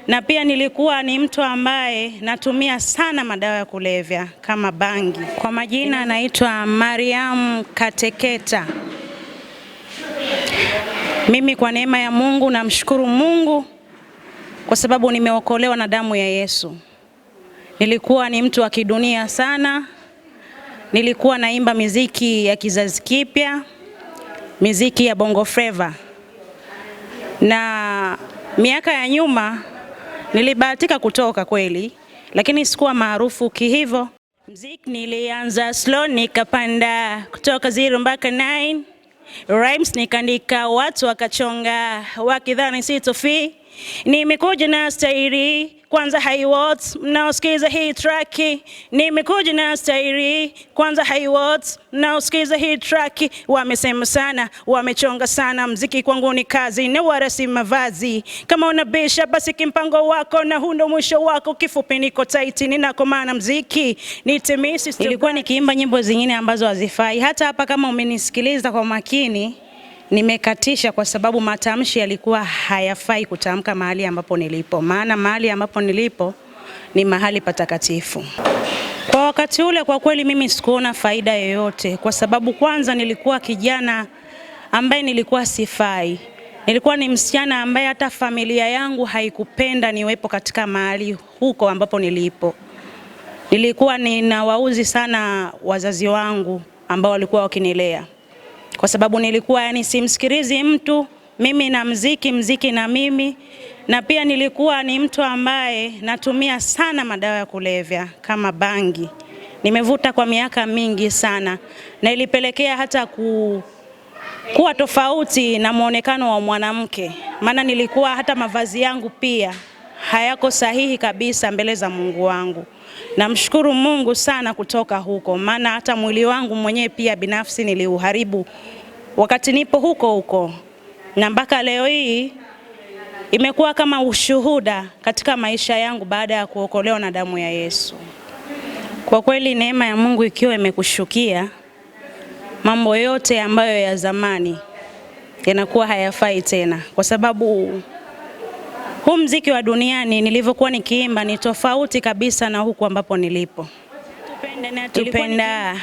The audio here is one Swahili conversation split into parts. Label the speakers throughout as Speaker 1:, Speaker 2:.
Speaker 1: na pia nilikuwa ni mtu ambaye natumia sana madawa ya kulevya kama bangi. Kwa majina naitwa Mariam Kateketa. Mimi kwa neema ya Mungu namshukuru Mungu kwa sababu nimeokolewa na damu ya Yesu. Nilikuwa ni mtu wa kidunia sana. Nilikuwa naimba muziki ya kizazi kipya, muziki ya Bongo Flava. Na miaka ya nyuma nilibahatika kutoka kweli, lakini sikuwa maarufu kihivyo. Muziki nilianza slow nikapanda kutoka 0 mpaka 9. Rhymes nikaandika watu wakachonga wakidhani sitofi. Nimekuja na stairi kwanza high words mnaosikiza hii track. Nimekuja na stairi kwanza high words mnaosikiza hii track. Wamesema sana, wamechonga sana, muziki kwangu ni kazi na wala si mavazi. Kama unabisha basi kimpango wako na hundo mwisho wako, kifupi niko tight ninakomana muziki nitimisi. Nilikuwa nikiimba nyimbo zingine ambazo hazifai. Hata hapa kama umenisikiliza kwa makini, nimekatisha kwa sababu matamshi yalikuwa hayafai kutamka mahali ambapo nilipo. Maana mahali ambapo nilipo ni mahali patakatifu. Kwa wakati ule kwa kweli mimi sikuona faida yoyote, kwa sababu kwanza nilikuwa kijana ambaye nilikuwa sifai. Nilikuwa ni msichana ambaye hata familia yangu haikupenda niwepo katika mahali huko ambapo nilipo. Nilikuwa ninawauzi sana wazazi wangu ambao walikuwa wakinilea, kwa sababu nilikuwa yani simsikilizi mtu, mimi na muziki na mimi. Na pia nilikuwa ni mtu ambaye natumia sana madawa ya kulevya kama bangi. Nimevuta kwa miaka mingi sana, na ilipelekea hata kuwa tofauti na muonekano wa mwanamke. Maana nilikuwa hata mavazi yangu pia hayako sahihi kabisa mbele za Mungu wangu. Namshukuru Mungu sana kutoka huko, maana hata mwili wangu mwenyewe pia binafsi niliuharibu wakati nipo huko. Na mpaka leo hii imekuwa kama ushuhuda katika maisha yangu baada ya kuokolewa na damu ya Yesu. Kwa kweli neema ya Mungu ikiwa imekushukia, mambo yote ambayo ya zamani yanakuwa hayafai tena, kwa sababu huu muziki wa duniani nilivyokuwa nikiimba ni tofauti kabisa na huku ambapo nilipo. Tupenda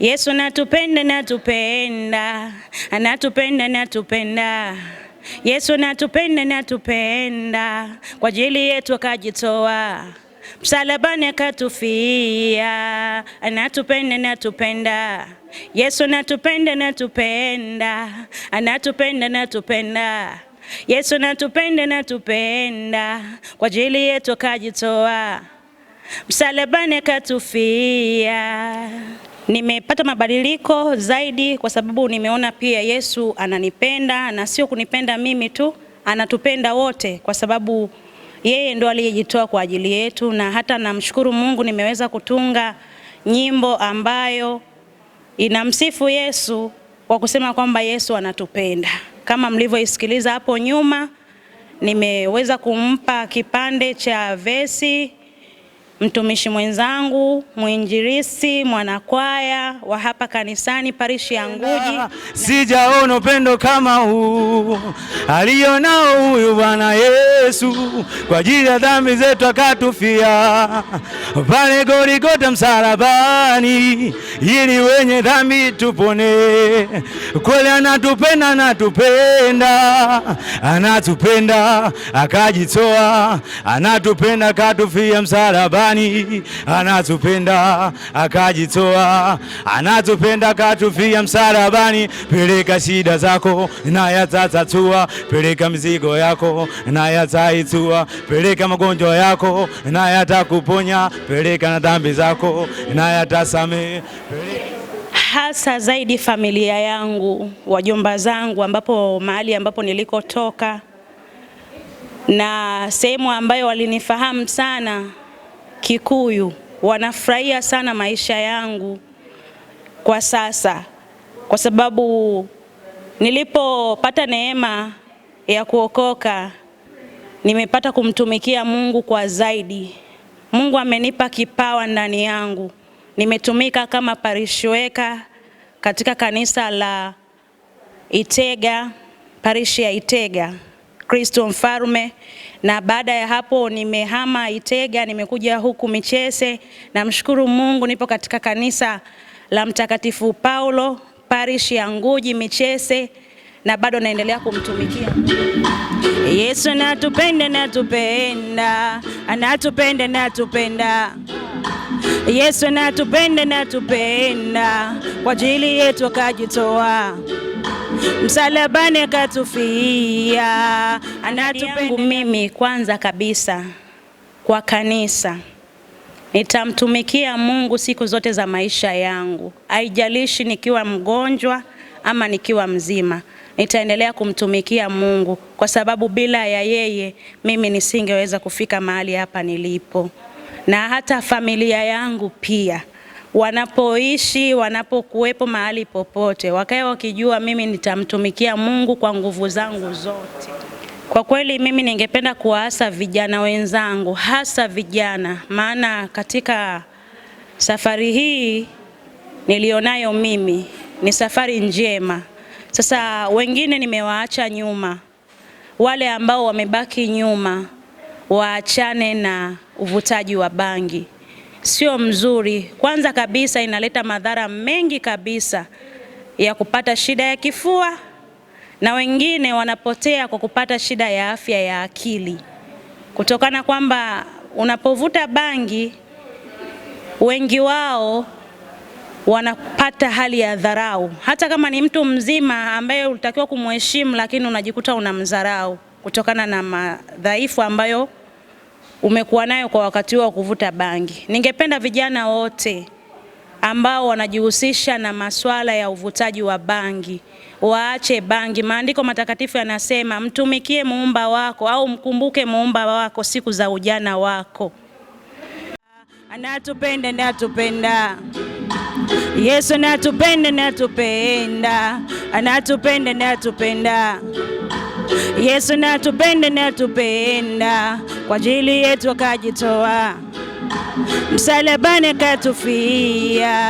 Speaker 1: Yesu, natupenda natupenda, anatupenda natupenda. Yesu natupenda natupenda, kwa ajili yetu akajitoa msalabani akatufia. Anatupenda natupenda, Yesu natupenda natupenda, anatupenda natupenda. Yesu natupenda natupenda, kwa ajili yetu akajitoa msalabani akatufia. Nimepata mabadiliko zaidi kwa sababu nimeona pia Yesu ananipenda, na sio kunipenda mimi tu, anatupenda wote, kwa sababu yeye ndo aliyejitoa kwa ajili yetu. Na hata namshukuru Mungu nimeweza kutunga nyimbo ambayo inamsifu Yesu kwa kusema kwamba Yesu anatupenda. Kama mlivyoisikiliza hapo nyuma, nimeweza kumpa kipande cha vesi mtumishi mwenzangu, mwinjilisti, mwanakwaya wa hapa kanisani parishi ya Nguji.
Speaker 2: Sijaona upendo kama huu alionao huyu Bwana Yesu, kwa ajili ya dhambi zetu akatufia pale Golgotha msalabani, ili wenye dhambi tupone. Kweli anatupenda, anatupenda akajitoa, anatupenda akatufia msalabani, anatupenda akajitoa, anatupenda akatufia msalabani. Peleka shida zako na yatatatua, peleka mizigo yako na yataitua, peleka magonjwa yako na yatakuponya, peleka na dhambi zako na yatasamehe.
Speaker 1: Hasa zaidi familia yangu, wajomba zangu, ambapo mahali ambapo nilikotoka na sehemu ambayo walinifahamu sana Kikuyu, wanafurahia sana maisha yangu kwa sasa, kwa sababu nilipopata neema ya kuokoka nimepata kumtumikia Mungu kwa zaidi. Mungu amenipa kipawa ndani yangu. Nimetumika kama parishweka katika kanisa la Itega, parishi ya Itega Kristo Mfalme, na baada ya hapo nimehama Itega, nimekuja huku Michese. Namshukuru Mungu, nipo katika kanisa la Mtakatifu Paulo parish ya Nguji Michese, na bado naendelea kumtumikia. Yesu anatupenda, anatupenda, anatupenda, anatupenda. Yesu anatupenda, anatupenda, kwa ajili yetu akajitoa msalabani akatufia. Anatupenda. Mimi kwanza kabisa kwa kanisa nitamtumikia Mungu siku zote za maisha yangu, haijalishi nikiwa mgonjwa ama nikiwa mzima. Nitaendelea kumtumikia Mungu kwa sababu bila ya yeye mimi nisingeweza kufika mahali hapa nilipo. Na hata familia yangu pia wanapoishi, wanapokuwepo mahali popote, wakae wakijua mimi nitamtumikia Mungu kwa nguvu zangu zote. Kwa kweli mimi ningependa kuwaasa vijana wenzangu, hasa vijana, maana katika safari hii nilionayo mimi ni safari njema. Sasa wengine nimewaacha nyuma, wale ambao wamebaki nyuma waachane na uvutaji wa bangi. Sio mzuri. Kwanza kabisa inaleta madhara mengi kabisa ya kupata shida ya kifua, na wengine wanapotea kwa kupata shida ya afya ya akili. Kutokana kwamba unapovuta bangi, wengi wao wanapata hali ya dharau. Hata kama ni mtu mzima ambaye ulitakiwa kumheshimu, lakini unajikuta unamdharau kutokana na madhaifu ambayo umekuwa nayo kwa wakati wa kuvuta bangi. Ningependa vijana wote ambao wanajihusisha na masuala ya uvutaji wa bangi waache bangi. Maandiko matakatifu yanasema mtumikie muumba wako au mkumbuke muumba wako siku za ujana wako. Anatupenda, anatupenda. Yesu anatupenda, anatupenda. Anatupenda, anatupenda. Yesu anatupenda, anatupenda, kwa ajili yetu akajitoa msalabani akatufia.